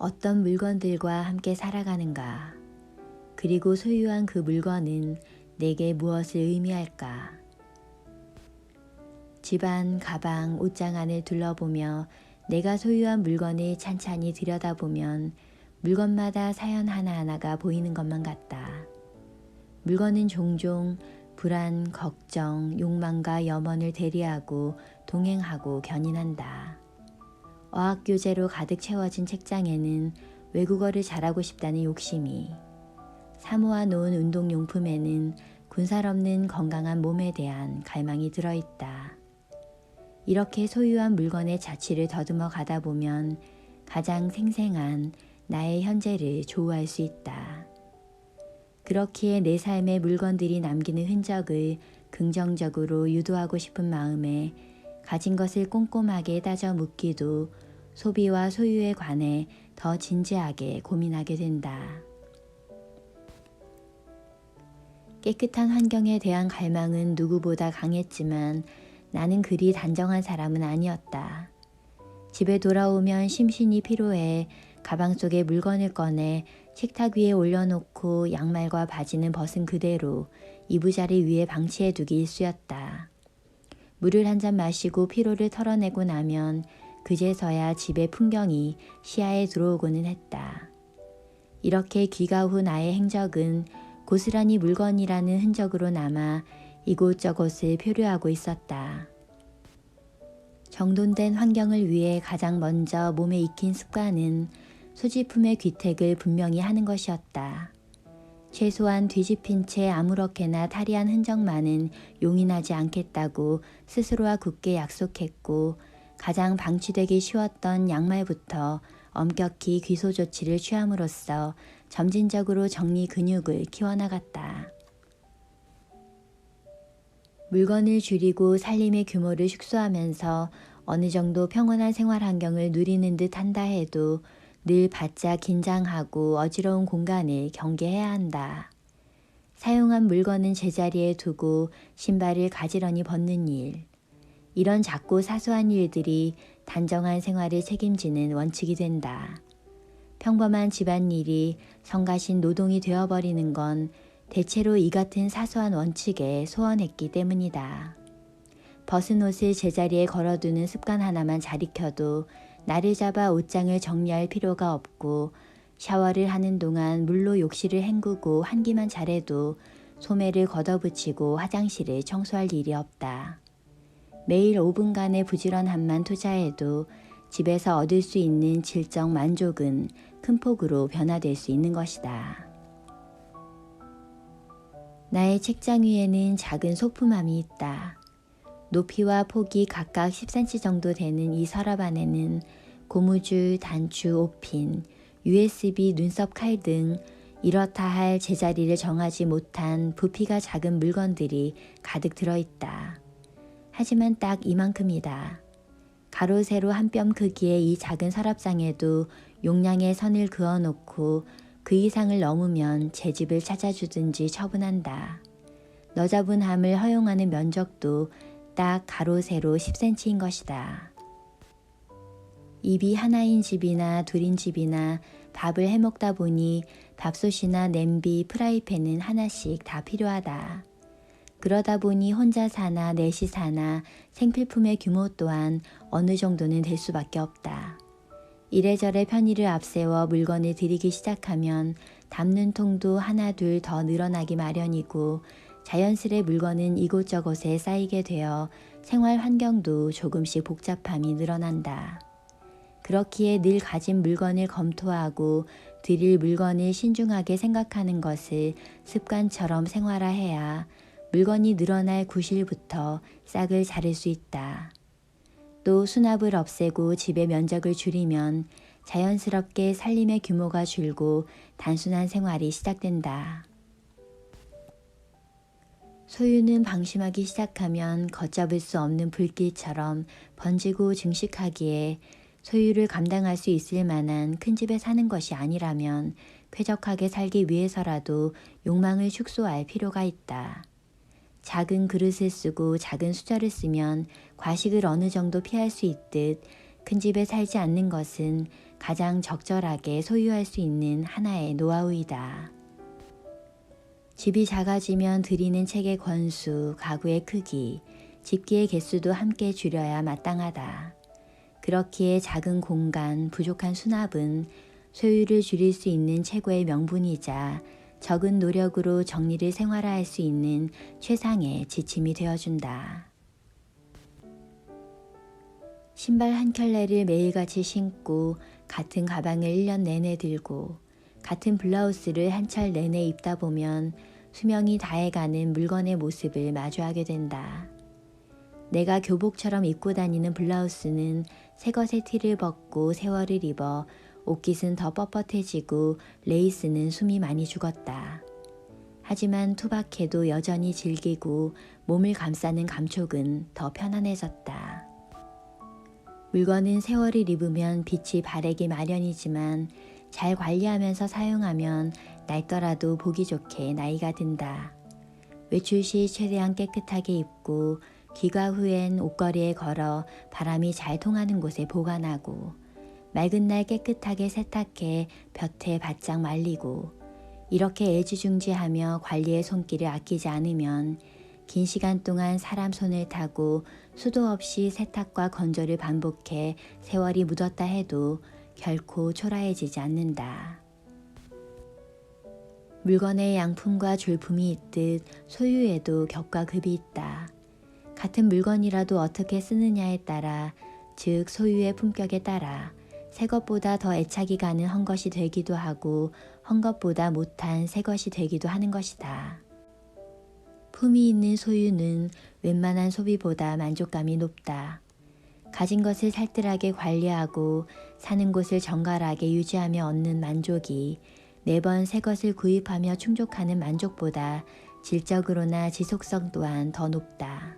어떤 물건들과 함께 살아가는가? 그리고 소유한 그 물건은 내게 무엇을 의미할까? 집안, 가방, 옷장 안을 둘러보며 내가 소유한 물건을 찬찬히 들여다보면 물건마다 사연 하나하나가 보이는 것만 같다. 물건은 종종 불안, 걱정, 욕망과 염원을 대리하고 동행하고 견인한다. 어학교재로 가득 채워진 책장에는 외국어를 잘하고 싶다는 욕심이, 사모아 놓은 운동용품에는 군살 없는 건강한 몸에 대한 갈망이 들어있다. 이렇게 소유한 물건의 자취를 더듬어 가다 보면 가장 생생한 나의 현재를 조우할 수 있다. 그렇기에 내 삶의 물건들이 남기는 흔적을 긍정적으로 유도하고 싶은 마음에 가진 것을 꼼꼼하게 따져 묻기도 소비와 소유에 관해 더 진지하게 고민하게 된다. 깨끗한 환경에 대한 갈망은 누구보다 강했지만 나는 그리 단정한 사람은 아니었다. 집에 돌아오면 심신이 피로해 가방 속에 물건을 꺼내 식탁 위에 올려놓고 양말과 바지는 벗은 그대로 이부자리 위에 방치해두기 일쑤였다. 물을 한 잔 마시고 피로를 털어내고 나면 그제서야 집의 풍경이 시야에 들어오고는 했다. 이렇게 귀가 후 나의 행적은 고스란히 물건이라는 흔적으로 남아 이곳저곳을 표류하고 있었다. 정돈된 환경을 위해 가장 먼저 몸에 익힌 습관은 소지품의 귀택을 분명히 하는 것이었다. 최소한 뒤집힌 채 아무렇게나 탈의한 흔적만은 용인하지 않겠다고 스스로와 굳게 약속했고 가장 방치되기 쉬웠던 양말부터 엄격히 귀소 조치를 취함으로써 점진적으로 정리 근육을 키워나갔다. 물건을 줄이고 살림의 규모를 축소하면서 어느 정도 평온한 생활 환경을 누리는 듯 한다 해도 늘 바짝 긴장하고 어지러운 공간을 경계해야 한다. 사용한 물건은 제자리에 두고 신발을 가지런히 벗는 일. 이런 작고 사소한 일들이 단정한 생활을 책임지는 원칙이 된다. 평범한 집안일이 성가신 노동이 되어버리는 건 대체로 이 같은 사소한 원칙에 소원했기 때문이다. 벗은 옷을 제자리에 걸어두는 습관 하나만 잘 익혀도 날을 잡아 옷장을 정리할 필요가 없고 샤워를 하는 동안 물로 욕실을 헹구고 환기만 잘해도 소매를 걷어붙이고 화장실을 청소할 일이 없다. 매일 5분간의 부지런함만 투자해도 집에서 얻을 수 있는 질적 만족은 큰 폭으로 변화될 수 있는 것이다. 나의 책장 위에는 작은 소품함이 있다. 높이와 폭이 각각 10cm 정도 되는 이 서랍 안에는 고무줄, 단추, 옷핀, USB 눈썹 칼 등 이렇다 할 제자리를 정하지 못한 부피가 작은 물건들이 가득 들어있다. 하지만 딱 이만큼이다. 가로 세로 한 뼘 크기의 이 작은 서랍장에도 용량의 선을 그어놓고 그 이상을 넘으면 제 집을 찾아주든지 처분한다. 너자분함을 허용하는 면적도 딱 가로 세로 10cm인 것이다. 입이 하나인 집이나 둘인 집이나 밥을 해먹다 보니 밥솥이나 냄비, 프라이팬은 하나씩 다 필요하다. 그러다 보니 혼자 사나 넷이 사나 생필품의 규모 또한 어느 정도는 될 수밖에 없다. 이래저래 편의를 앞세워 물건을 들이기 시작하면 담는 통도 하나 둘 더 늘어나기 마련이고 자연스레 물건은 이곳저곳에 쌓이게 되어 생활 환경도 조금씩 복잡함이 늘어난다. 그렇기에 늘 가진 물건을 검토하고 드릴 물건을 신중하게 생각하는 것을 습관처럼 생활화해야 물건이 늘어날 구실부터 싹을 자를 수 있다. 또 수납을 없애고 집의 면적을 줄이면 자연스럽게 살림의 규모가 줄고 단순한 생활이 시작된다. 소유는 방심하기 시작하면 걷잡을 수 없는 불길처럼 번지고 증식하기에 소유를 감당할 수 있을 만한 큰 집에 사는 것이 아니라면 쾌적하게 살기 위해서라도 욕망을 축소할 필요가 있다. 작은 그릇을 쓰고 작은 수저를 쓰면 과식을 어느 정도 피할 수 있듯 큰 집에 살지 않는 것은 가장 적절하게 소유할 수 있는 하나의 노하우이다. 집이 작아지면 드리는 책의 권수, 가구의 크기, 집기의 개수도 함께 줄여야 마땅하다. 그렇기에 작은 공간, 부족한 수납은 소유를 줄일 수 있는 최고의 명분이자 적은 노력으로 정리를 생활화할 수 있는 최상의 지침이 되어준다. 신발 한 켤레를 매일같이 신고 같은 가방을 1년 내내 들고 같은 블라우스를 한 철 내내 입다 보면 수명이 다해가는 물건의 모습을 마주하게 된다. 내가 교복처럼 입고 다니는 블라우스는 새것의 티를 벗고 세월을 입어 옷깃은 더 뻣뻣해지고 레이스는 숨이 많이 죽었다. 하지만 투박해도 여전히 질기고 몸을 감싸는 감촉은 더 편안해졌다. 물건은 세월을 입으면 빛이 바래기 마련이지만 잘 관리하면서 사용하면 낡더라도 보기 좋게 나이가 든다. 외출 시 최대한 깨끗하게 입고 귀가 후엔 옷걸이에 걸어 바람이 잘 통하는 곳에 보관하고 맑은 날 깨끗하게 세탁해 볕에 바짝 말리고 이렇게 애지중지하며 관리의 손길을 아끼지 않으면 긴 시간 동안 사람 손을 타고 수도 없이 세탁과 건조를 반복해 세월이 묻었다 해도 결코 초라해지지 않는다. 물건의 양품과 줄품이 있듯 소유에도 격과 급이 있다. 같은 물건이라도 어떻게 쓰느냐에 따라, 즉 소유의 품격에 따라 새 것보다 더 애착이 가는 헝겊이 되기도 하고 헝겊보다 못한 새 것이 되기도 하는 것이다. 품이 있는 소유는 웬만한 소비보다 만족감이 높다. 가진 것을 살뜰하게 관리하고 사는 곳을 정갈하게 유지하며 얻는 만족이 매번 새 것을 구입하며 충족하는 만족보다 질적으로나 지속성 또한 더 높다.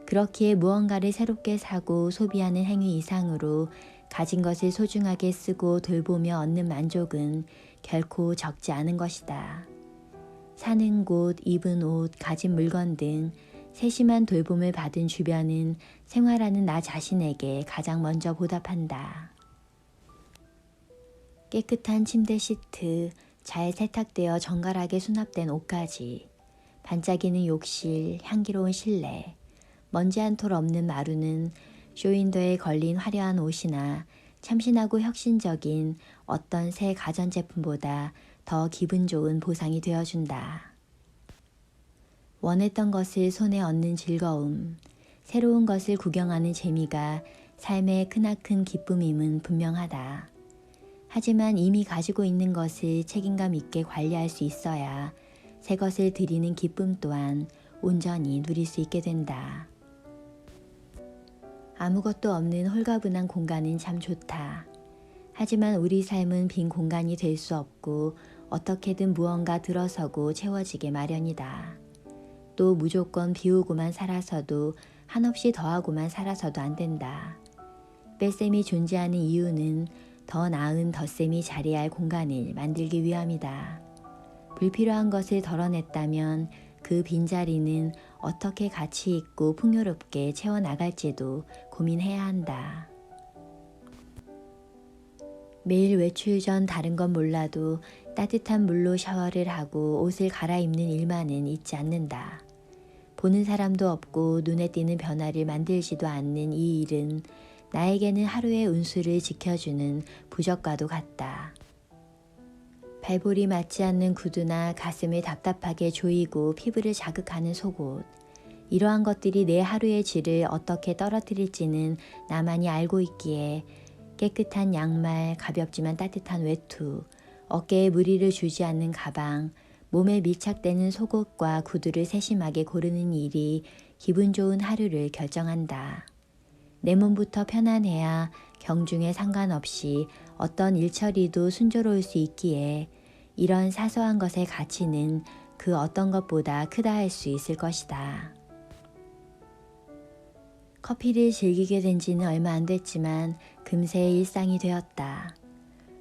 그렇기에 무언가를 새롭게 사고 소비하는 행위 이상으로 가진 것을 소중하게 쓰고 돌보며 얻는 만족은 결코 적지 않은 것이다. 사는 곳, 입은 옷, 가진 물건 등 세심한 돌봄을 받은 주변은 생활하는 나 자신에게 가장 먼저 보답한다. 깨끗한 침대 시트, 잘 세탁되어 정갈하게 수납된 옷까지, 반짝이는 욕실, 향기로운 실내, 먼지 한 톨 없는 마루는 쇼윈도에 걸린 화려한 옷이나 참신하고 혁신적인 어떤 새 가전제품보다 더 기분 좋은 보상이 되어준다. 원했던 것을 손에 얻는 즐거움, 새로운 것을 구경하는 재미가 삶의 크나큰 기쁨임은 분명하다. 하지만 이미 가지고 있는 것을 책임감 있게 관리할 수 있어야 새 것을 드리는 기쁨 또한 온전히 누릴 수 있게 된다. 아무것도 없는 홀가분한 공간은 참 좋다. 하지만 우리 삶은 빈 공간이 될 수 없고 어떻게든 무언가 들어서고 채워지게 마련이다. 또 무조건 비우고만 살아서도 한없이 더하고만 살아서도 안 된다. 뺄셈이 존재하는 이유는 더 나은 덧셈이 자리할 공간을 만들기 위함이다. 불필요한 것을 덜어냈다면 그 빈자리는 어떻게 가치 있고 풍요롭게 채워나갈지도 고민해야 한다. 매일 외출 전 다른 건 몰라도 따뜻한 물로 샤워를 하고 옷을 갈아입는 일만은 잊지 않는다. 보는 사람도 없고 눈에 띄는 변화를 만들지도 않는 이 일은 나에게는 하루의 운수를 지켜주는 부적과도 같다. 발볼이 맞지 않는 구두나 가슴을 답답하게 조이고 피부를 자극하는 속옷, 이러한 것들이 내 하루의 질을 어떻게 떨어뜨릴지는 나만이 알고 있기에 깨끗한 양말, 가볍지만 따뜻한 외투, 어깨에 무리를 주지 않는 가방, 몸에 밀착되는 속옷과 구두를 세심하게 고르는 일이 기분 좋은 하루를 결정한다. 내 몸부터 편안해야 경중에 상관없이 어떤 일처리도 순조로울 수 있기에 이런 사소한 것의 가치는 그 어떤 것보다 크다 할 수 있을 것이다. 커피를 즐기게 된 지는 얼마 안 됐지만 금세 일상이 되었다.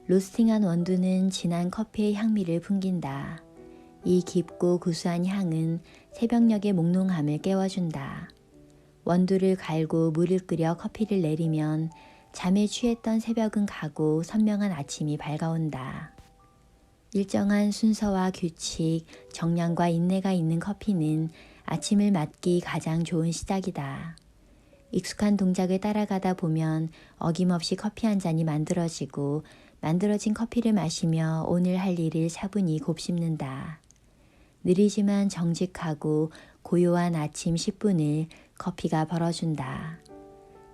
로스팅한 원두는 진한 커피의 향미를 풍긴다. 이 깊고 구수한 향은 새벽녘의 몽롱함을 깨워준다. 원두를 갈고 물을 끓여 커피를 내리면 잠에 취했던 새벽은 가고 선명한 아침이 밝아온다. 일정한 순서와 규칙, 정량과 인내가 있는 커피는 아침을 맞기 가장 좋은 시작이다. 익숙한 동작을 따라가다 보면 어김없이 커피 한 잔이 만들어지고 만들어진 커피를 마시며 오늘 할 일을 차분히 곱씹는다. 느리지만 정직하고 고요한 아침 10분을 커피가 벌어준다.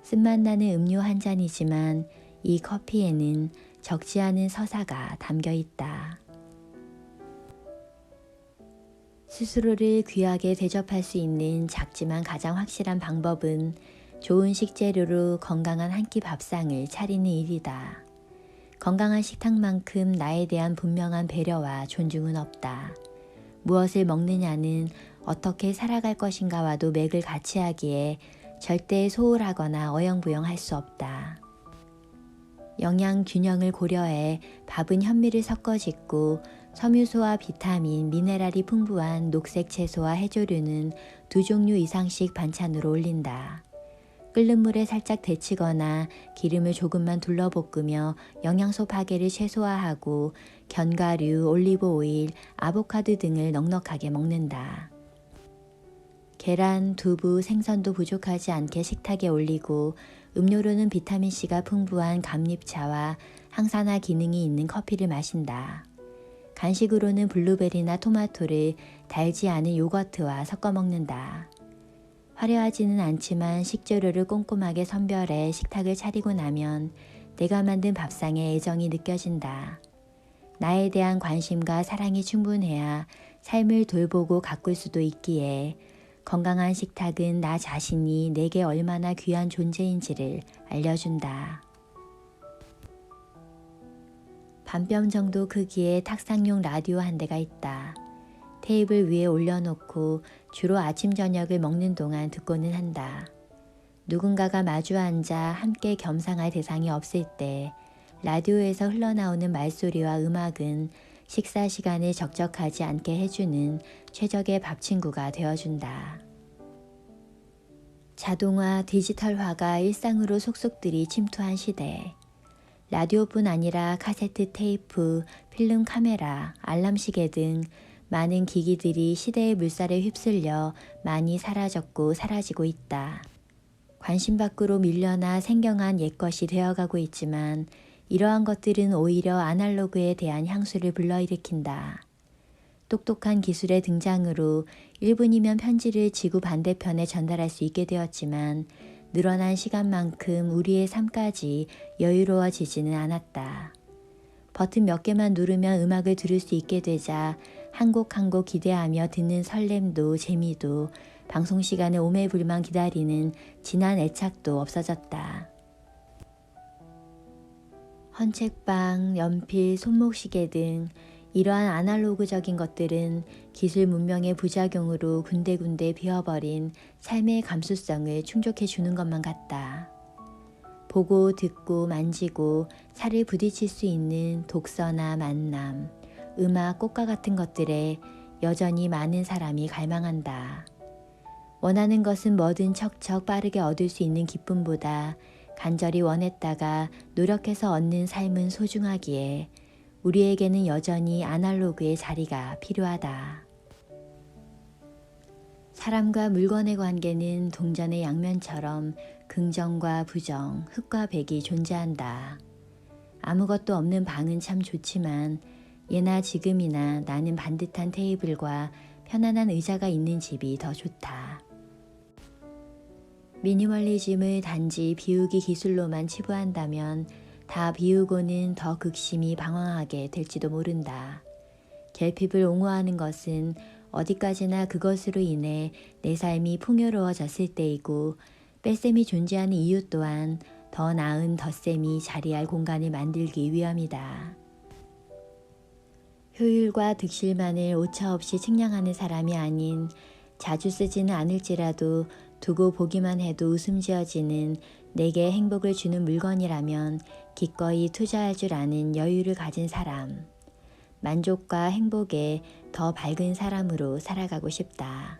쓴맛 나는 음료 한 잔이지만 이 커피에는 적지 않은 서사가 담겨 있다. 스스로를 귀하게 대접할 수 있는 작지만 가장 확실한 방법은 좋은 식재료로 건강한 한 끼 밥상을 차리는 일이다. 건강한 식탁만큼 나에 대한 분명한 배려와 존중은 없다. 무엇을 먹느냐는 어떻게 살아갈 것인가와도 맥을 같이 하기에 절대 소홀하거나 어영부영할 수 없다. 영양 균형을 고려해 밥은 현미를 섞어 짓고 섬유소와 비타민, 미네랄이 풍부한 녹색 채소와 해조류는 2종류 이상씩 반찬으로 올린다. 끓는 물에 살짝 데치거나 기름을 조금만 둘러볶으며 영양소 파괴를 최소화하고 견과류, 올리브 오일, 아보카도 등을 넉넉하게 먹는다. 계란, 두부, 생선도 부족하지 않게 식탁에 올리고 음료로는 비타민C가 풍부한 감잎차와 항산화 기능이 있는 커피를 마신다. 간식으로는 블루베리나 토마토를 달지 않은 요거트와 섞어 먹는다. 화려하지는 않지만 식재료를 꼼꼼하게 선별해 식탁을 차리고 나면 내가 만든 밥상에 애정이 느껴진다. 나에 대한 관심과 사랑이 충분해야 삶을 돌보고 가꿀 수도 있기에 건강한 식탁은 나 자신이 내게 얼마나 귀한 존재인지를 알려준다. 반뼘 정도 크기의 탁상용 라디오 한 대가 있다. 테이블 위에 올려놓고 주로 아침 저녁을 먹는 동안 듣고는 한다. 누군가가 마주 앉아 함께 겸상할 대상이 없을 때 라디오에서 흘러나오는 말소리와 음악은 식사 시간에 적적하지 않게 해주는 최적의 밥 친구가 되어준다. 자동화, 디지털화가 일상으로 속속들이 침투한 시대. 라디오뿐 아니라 카세트 테이프, 필름 카메라, 알람 시계 등 많은 기기들이 시대의 물살에 휩쓸려 많이 사라졌고 사라지고 있다. 관심 밖으로 밀려나 생경한 옛것이 되어가고 있지만 이러한 것들은 오히려 아날로그에 대한 향수를 불러일으킨다. 똑똑한 기술의 등장으로 1분이면 편지를 지구 반대편에 전달할 수 있게 되었지만 늘어난 시간만큼 우리의 삶까지 여유로워지지는 않았다. 버튼 몇 개만 누르면 음악을 들을 수 있게 되자 한 곡 한 곡 기대하며 듣는 설렘도 재미도 방송 시간을 오매불만 기다리는 진한 애착도 없어졌다. 헌책방, 연필, 손목시계 등 이러한 아날로그적인 것들은 기술 문명의 부작용으로 군데군데 비어버린 삶의 감수성을 충족해 주는 것만 같다. 보고 듣고 만지고 살을 부딪힐 수 있는 독서나 만남, 음악, 꽃과 같은 것들에 여전히 많은 사람이 갈망한다. 원하는 것은 뭐든 척척 빠르게 얻을 수 있는 기쁨보다 간절히 원했다가 노력해서 얻는 삶은 소중하기에 우리에게는 여전히 아날로그의 자리가 필요하다. 사람과 물건의 관계는 동전의 양면처럼 긍정과 부정, 흑과 백이 존재한다. 아무것도 없는 방은 참 좋지만 예나 지금이나 나는 반듯한 테이블과 편안한 의자가 있는 집이 더 좋다. 미니멀리즘을 단지 비우기 기술로만 치부한다면 다 비우고는 더 극심히 방황하게 될지도 모른다. 결핍을 옹호하는 것은 어디까지나 그것으로 인해 내 삶이 풍요로워졌을 때이고 뺄셈이 존재하는 이유 또한 더 나은 덧셈이 자리할 공간을 만들기 위함이다. 효율과 득실만을 오차없이 측량하는 사람이 아닌 자주 쓰지는 않을지라도 두고 보기만 해도 웃음 지어지는 내게 행복을 주는 물건이라면 기꺼이 투자할 줄 아는 여유를 가진 사람. 만족과 행복에 더 밝은 사람으로 살아가고 싶다.